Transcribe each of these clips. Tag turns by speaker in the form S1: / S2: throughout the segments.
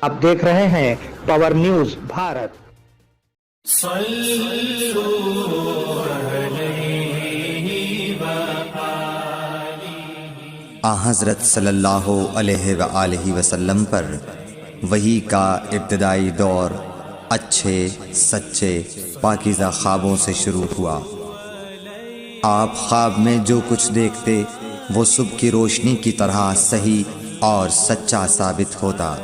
S1: आप देख रहे हैं पावर न्यूज भारत।
S2: हज़रत सल्लल्लाहु अलैहि व आलिहि वसल्लम पर वही का इब्तदाई दौर अच्छे सच्चे पाकीज़ा ख्वाबों से शुरू हुआ। आप ख्वाब में जो कुछ देखते वो सुबह की रोशनी की तरह सही और सच्चा साबित होता।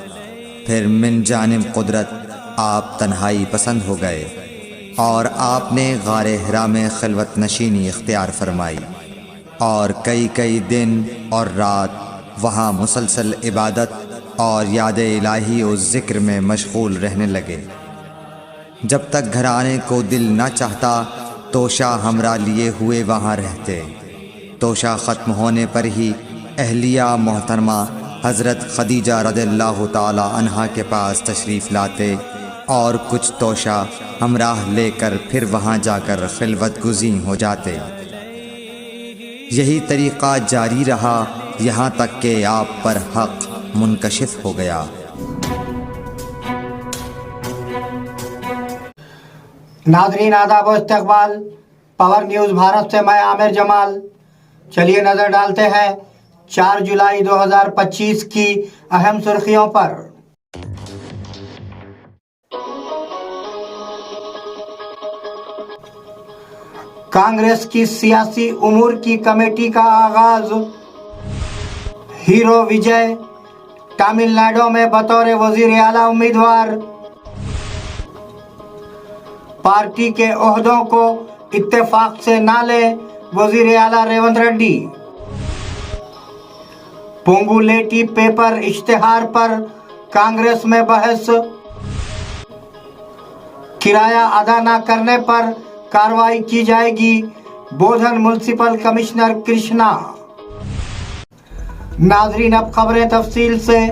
S2: फिर मिन जानिब कुदरत आप तन्हाई पसंद हो गए और आपने गारे हिरा में खिलवत नशीनी इख्तियार फरमाई और कई कई दिन और रात वहाँ मुसलसल इबादत और याद इलाही और ज़िक्र में मशगूल रहने लगे। जब तक घर आने को दिल न चाहता तोशा हमरा लिए हुए वहाँ रहते। तोशा ख़त्म होने पर ही अहलिया मोहतरमा हज़रत खदीजा रज़ियल्लाहु ताला अन्हा के पास तशरीफ़ लाते और कुछ तोशा हमराह लेकर फिर वहाँ जाकर खिलवत गुज़ीं हो जाते। यही तरीक़ा जारी रहा यहाँ तक कि आप पर हक़ मुनकशिफ हो गया।
S3: नाज़रीन आदाब व इस्तक़बाल, पावर न्यूज़ भारत से मैं आमिर जमाल। चलिए नज़र डालते हैं 4 जुलाई 2025 की अहम सुर्खियों पर। कांग्रेस की सियासी उमूर की कमेटी का आगाज। हीरो विजय तमिलनाडु में बतौर वजीर आला उम्मीदवार। पार्टी के ओहदों को इत्तेफाक से ना ले वजीर आला रेवंत रेड्डी। पोंगुलेटी पेपर इश्तिहार पर कांग्रेस में बहस। किराया अदा न करने पर कार्रवाई की जाएगी, बोधन म्युनिसिपल कमिश्नर कृष्णा। नाजरीन अब खबरें तफसील से।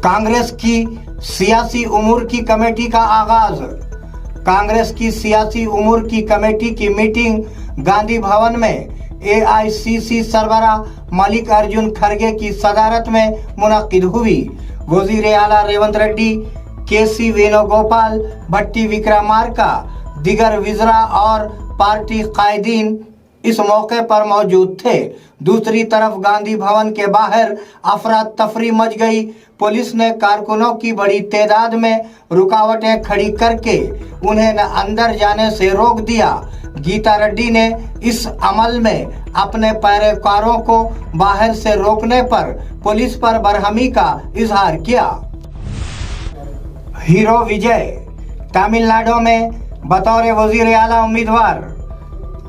S3: कांग्रेस की सियासी उमूर की कमेटी का आगाज। कांग्रेस की सियासी उमूर की कमेटी की मीटिंग गांधी भवन में AICC सरबरा मल्लिकार्जुन खड़गे की सदारत में मुनक्किद हुई। वजीर आला रेवंत रेड्डी, KC वेणुगोपाल, भट्टी विक्रमार्का, दिगर विज़रा और पार्टी कायदीन इस मौके पर मौजूद थे। दूसरी तरफ गांधी भवन के बाहर अफरा तफरी मच गई। पुलिस ने कारकुनों की बड़ी तादाद में रुकावटें खड़ी करके उन्हें न अंदर जाने से रोक दिया। गीता रेड्डी ने इस अमल में अपने पैरोकारों को बाहर से रोकने पर पुलिस पर बरहमी का इजहार किया। हीरो विजय तमिलनाडु में बतौर वजीर आला उम्मीदवार।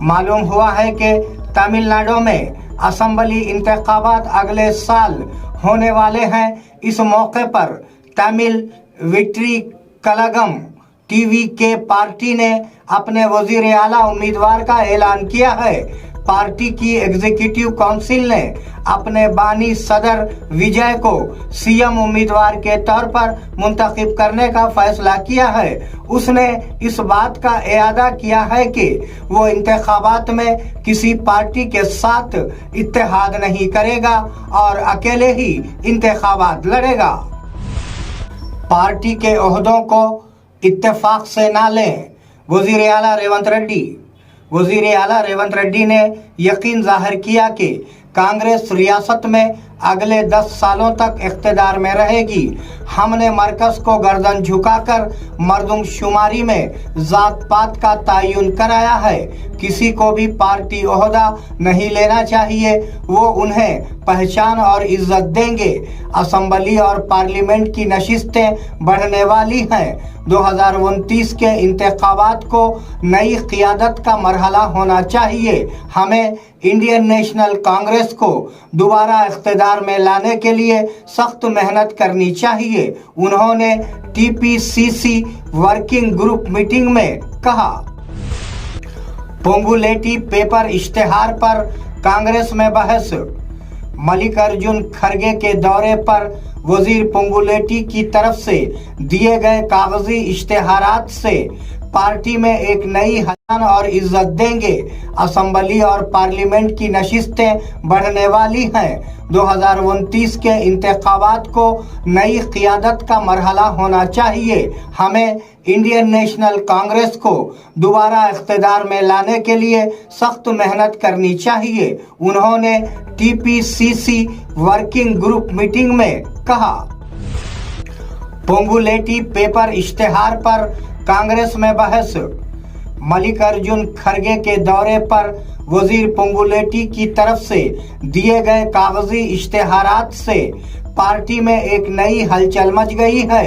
S3: मालूम हुआ है कि तमिलनाडु में असेंबली इंतखाबात अगले साल होने वाले हैं। इस मौके पर तमिल विक्ट्री कलगम TV के पार्टी ने अपने वजीर आला उम्मीदवार का ऐलान किया है। पार्टी की एग्जीक्यूटिव काउंसिल ने अपने बानी सदर विजय को CM उम्मीदवार के तौर पर मुंतखब करने का फैसला किया है। उसने इस बात का इरादा किया है कि वो इंतखाबात में किसी पार्टी के साथ इत्तेहाद नहीं करेगा और अकेले ही इंतखाबात लड़ेगा। पार्टी के ओहदों को इत्तेफाक से ना लें वजीर आला रेवंत रेड्डी। वजीर आला रेवंत रेड्डी ने यकीन जाहिर किया कि कांग्रेस रियासत में अगले 10 सालों तक इख्तिदार में रहेगी। हमने मरकज को गर्दन झुकाकर मर्दमशुमारी में जात पात का तयन कराया है। किसी को भी पार्टी ओहदा नहीं लेना चाहिए, वो उन्हें पहचान और इज्जत देंगे। असेंबली और पार्लियामेंट की नशिस्तें बढ़ने वाली हैं। 2029 के इंतखाबात को नई क़ियादत का मरहला होना चाहिए। हमें इंडियन नेशनल कांग्रेस को दोबारा इख्तिदार में लाने के लिए सख्त मेहनत करनी चाहिए, उन्होंने TPCC वर्किंग ग्रुप मीटिंग में कहा। पोंगुलेटी पेपर इश्तिहार पर कांग्रेस में बहस। मल्लिकार्जुन खड़गे के दौरे पर वजीर पोंगुलेटी की तरफ से दिए गए कागजी इश्तिहारात से पार्टी में एक नई हजान और इज्जत देंगे। असेंबली और पार्लियामेंट की नशिस्तें बढ़ने वाली हैं। 2029 के इंतखाबात को नई क़ियादत का मरहला होना चाहिए। हमें इंडियन नेशनल कांग्रेस को दोबारा इख्तिदार में लाने के लिए सख्त मेहनत करनी चाहिए, उन्होंने टीपीसीसी वर्किंग ग्रुप मीटिंग में कहा। पोंगुलेटी पेपर इश्तेहार पर कांग्रेस में बहस। मल्लिकार्जुन खड़गे के दौरे पर वजीर पोंगुलेटी की तरफ से दिए गए कागजी इश्तेहारात से पार्टी में एक नई हलचल मच गई है।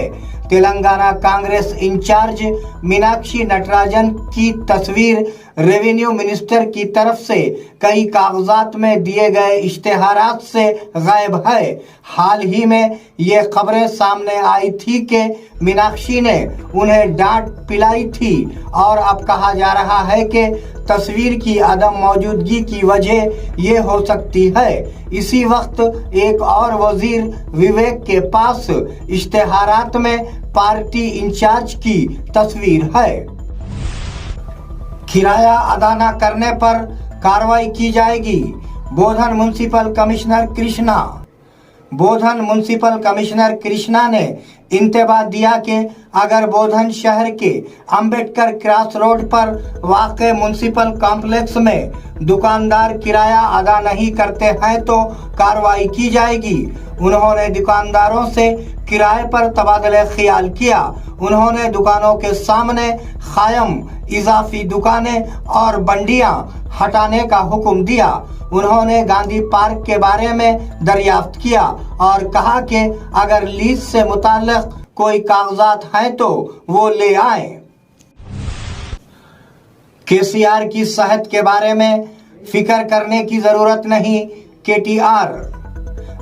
S3: तेलंगाना कांग्रेस इंचार्ज मीनाक्षी नटराजन की तस्वीर रेवेन्यू मिनिस्टर की तरफ से कई कागजात में दिए गए इश्तेहारात से गायब है। हाल ही में ये खबरें सामने आई थी कि मीनाक्षी ने उन्हें डांट पिलाई थी और अब कहा जा रहा है कि तस्वीर की अदम मौजूदगी की वजह ये हो सकती है। इसी वक्त एक और वजीर विवेक के पास इश्तेहारात में पार्टी इंचार्ज की तस्वीर है। किराया अदा न करने पर कार्रवाई की जाएगी, बोधन म्युनिसिपल कमिश्नर कृष्णा। बोधन म्युनिसिपल कमिश्नर कृष्णा ने इंतबाह दिया कि अगर बोधन शहर के अंबेडकर क्रॉस रोड पर वाक़े म्युनिसिपल कॉम्प्लेक्स में दुकानदार किराया अदा नहीं करते हैं तो कार्रवाई की जाएगी। उन्होंने दुकानदारों से किराए पर तबादले ख्याल किया। उन्होंने दुकानों के सामने कायम इजाफी दुकानें और बंडियां हटाने का हुक्म दिया। उन्होंने गांधी पार्क के बारे में दरियाफ्त किया और कहा कि अगर लीज से मुताल्लिक कोई कागजात हैं तो वो ले आए। केसीआर की सेहत के बारे में फिक्र करने की जरूरत नहीं, केटीआर।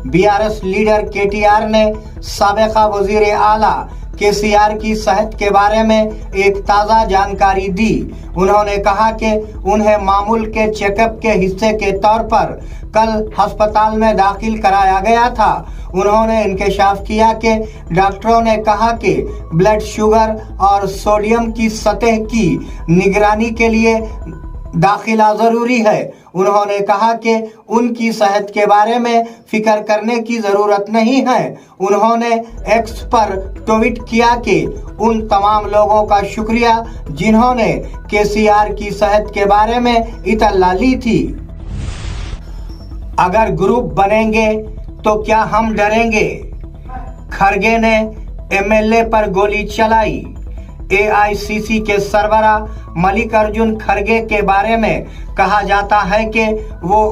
S3: बीआरएस लीडर केटीआर ने साबिका वजीर आला केसीआर की सेहत के बारे में एक ताज़ा जानकारी दी। उन्होंने कहा कि उन्हें मामूल के चेकअप के हिस्से के तौर पर कल अस्पताल में दाखिल कराया गया था। उन्होंने इंकशाफ किया कि डॉक्टरों ने कहा कि ब्लड शुगर और सोडियम की सतह की निगरानी के लिए दाखिला जरूरी है। उन्होंने कहा कि उनकी सेहत के बारे में फिक्र करने की जरूरत नहीं है। उन्होंने एक्स पर ट्वीट किया कि उन तमाम लोगों का शुक्रिया जिन्होंने केसीआर की सेहत के बारे में इत्तला ली थी। अगर ग्रुप बनेंगे तो क्या हम डरेंगे? खड़गे ने एमएलए पर गोली चलाई। एआईसीसी के सरबरा मल्लिकार्जुन खड़गे के बारे में कहा जाता है कि वो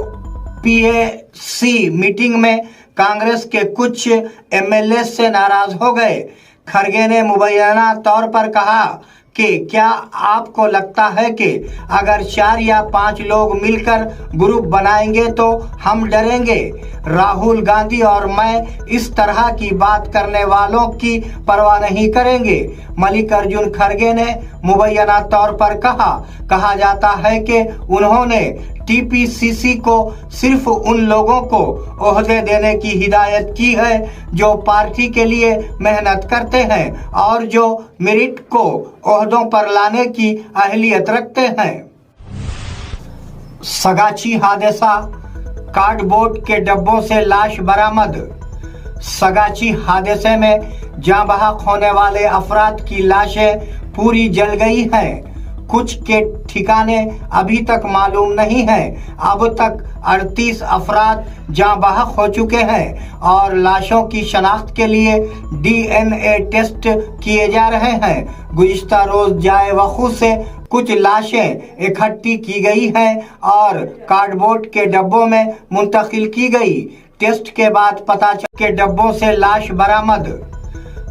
S3: पीएसी मीटिंग में कांग्रेस के कुछ एमएलए से नाराज हो गए। खड़गे ने मुबैना तौर पर कहा कि क्या आपको लगता है कि अगर 4 या 5 लोग मिलकर ग्रुप बनाएंगे तो हम डरेंगे? राहुल गांधी और मैं इस तरह की बात करने वालों की परवाह नहीं करेंगे, मल्लिकार्जुन खड़गे ने मुबैना तौर पर कहा जाता है कि उन्होंने टीपीसीसी को सिर्फ उन लोगों को ओहदे देने की हिदायत की है जो पार्टी के लिए मेहनत करते हैं और जो मेरिट को ओहदों पर लाने की अहलियत रखते हैं। सगाची हादसा, कार्डबोर्ड के डब्बों से लाश बरामद। सगाची हादसे में जाँ बहक होने वाले अफराद की लाशें पूरी जल गई हैं। कुछ के ठिकाने अभी तक मालूम नहीं है। अब तक 38 अफराद जाँ बहक हो चुके हैं और लाशों की शनाख्त के लिए डीएनए टेस्ट किए जा रहे हैं। गुज़िश्ता रोज जाए वक़ू से कुछ लाशें इकट्ठी की गई हैं और कार्डबोर्ड के डब्बों में मुंतकिल की गई। टेस्ट के बाद पता चला कि डब्बों से लाश बरामद।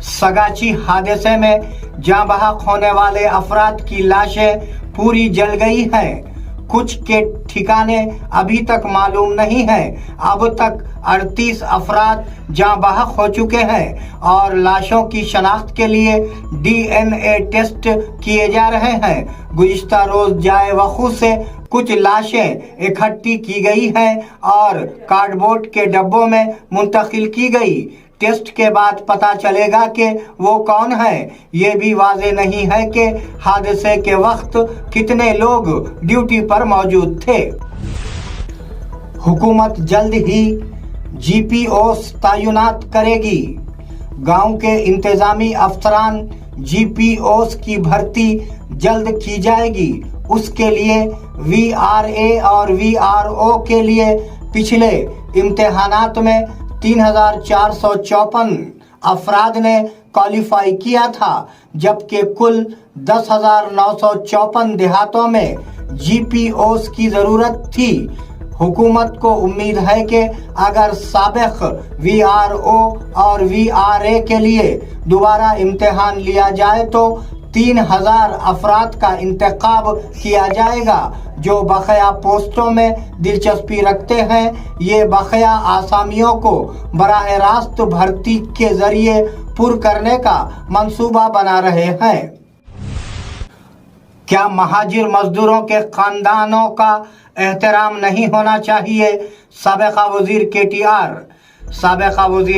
S3: सगाची हादसे में जाँ बहक होने वाले अफराद की लाशें पूरी जल गई हैं। कुछ के ठिकाने अभी तक मालूम नहीं है। अब तक 38 अफराद जाँ बहक हो चुके हैं और लाशों की शनाख्त के लिए डीएनए टेस्ट किए जा रहे हैं। गुज़िश्ता रोज जाए वक़ू से कुछ लाशें इकट्ठी की गई हैं और कार्डबोर्ड के डब्बों में मुंतकिल की गई। टेस्ट के बाद पता चलेगा कि वो कौन है। ये भी वाज़ेह नहीं है कि हादसे के वक्त कितने लोग ड्यूटी पर मौजूद थे। हुकूमत जल्द ही जीपीओस तैनात करेगी। गांव के इंतजामी अफसरान जीपीओस की भर्ती जल्द की जाएगी। उसके लिए वीआरए और वीआरओ के लिए पिछले इम्तिहानात में 3,454 अफराद ने क्वालिफाई किया था, जबकि कुल 10,954 देहातों में जीपीओस की ज़रूरत थी। हुकूमत को उम्मीद है कि अगर साबिक वीआरओ और वीआरए के लिए दोबारा इम्तिहान लिया जाए तो 3,000 अफराद का इंतखाब किया जाएगा जो बकाया पोस्टों में दिलचस्पी रखते हैं। ये बकाया आसामियों को बराह रास्त भर्ती के जरिए पुर करने का मंसूबा बना रहे हैं। क्या महाजिर मजदूरों के खानदानों का एहतराम नहीं होना चाहिए? साबिका वजीर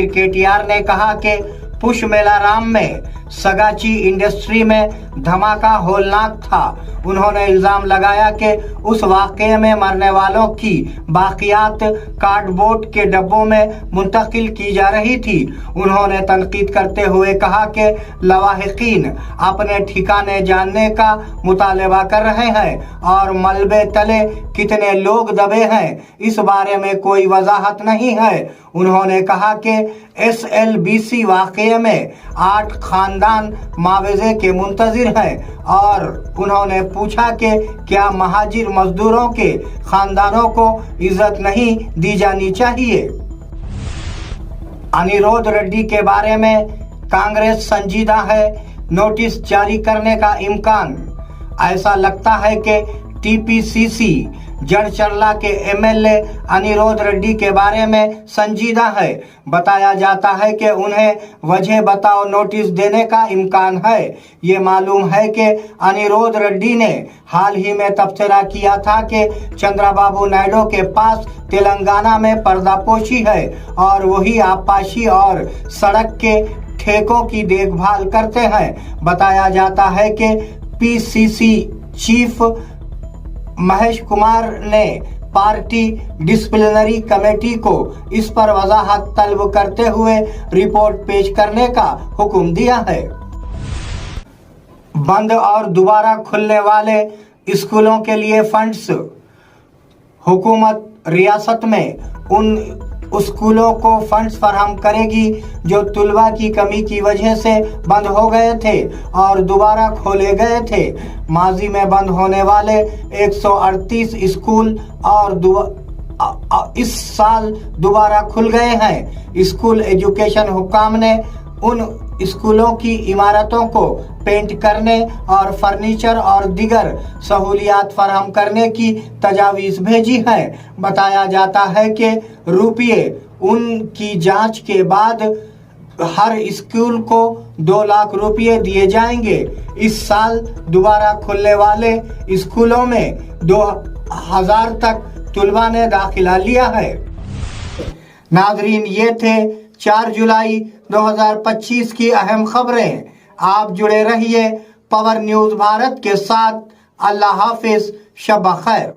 S3: केटीआर ने कहा कि पुश मेलाराम में सगाची इंडस्ट्री में धमाका होलनाक था। उन्होंने इल्जाम लगाया कि उस वाक़ये में मरने वालों की बाकियात कार्डबोर्ड के डब्बों में मुंतकिल की जा रही थी। उन्होंने तनकीद करते हुए कहा कि लवाहिकीन अपने ठिकाने जानने का मुतालबा कर रहे हैं और मलबे तले कितने लोग दबे हैं इस बारे में कोई वजाहत नहीं है। उन्होंने कहा कि SLBC वाक़ये में 8 खानदान मुआवजे के मुंतजिर हैं और उन्होंने पूछा कि क्या महाजिर मजदूरों के खानदानों को इज्जत नहीं दी जानी चाहिए। अनिरुद्ध रेड्डी के बारे में कांग्रेस संजीदा है, नोटिस जारी करने का इम्कान। ऐसा लगता है कि TPCC जड़चरला के MLA अनिरुद्ध रेड्डी के बारे में संजीदा है। बताया जाता है कि उन्हें वजह बताओ नोटिस देने का इम्कान है। ये मालूम है कि अनिरुद्ध रेड्डी ने हाल ही में तबसरा किया था कि चंद्रबाबू नायडू के पास तेलंगाना में पर्दापोशी है और वही आबपाशी और सड़क के ठेकों की देखभाल करते हैं। बताया जाता है कि PCC चीफ महेश कुमार ने पार्टी डिसिप्लिनरी कमेटी को इस पर वजाहत तलब करते हुए रिपोर्ट पेश करने का हुक्म दिया है। बंद और दोबारा खुलने वाले स्कूलों के लिए फंड्स। हुकूमत रियासत में उन स्कूलों को फंड्स फराहम करेगी जो तुलबा की कमी की वजह से बंद हो गए थे और दोबारा खोले गए थे। माजी में बंद होने वाले 138 स्कूल और इस साल दोबारा खुल गए हैं। स्कूल एजुकेशन हुक्काम ने उन स्कूलों की इमारतों को पेंट करने और फर्नीचर और दीगर सहूलियात फराहम करने की तजावीज़ भेजी है। बताया जाता है कि रुपये उनकी जांच के बाद हर स्कूल को 2 लाख रुपये दिए जाएंगे। इस साल दोबारा खुलने वाले स्कूलों में 2000 तक तुलबा ने दाखिला लिया है। नाजरीन, ये थे 4 जुलाई 2025 की अहम खबरें। आप जुड़े रहिए पावर न्यूज़ भारत के साथ। अल्लाह हाफिज, शब खैर।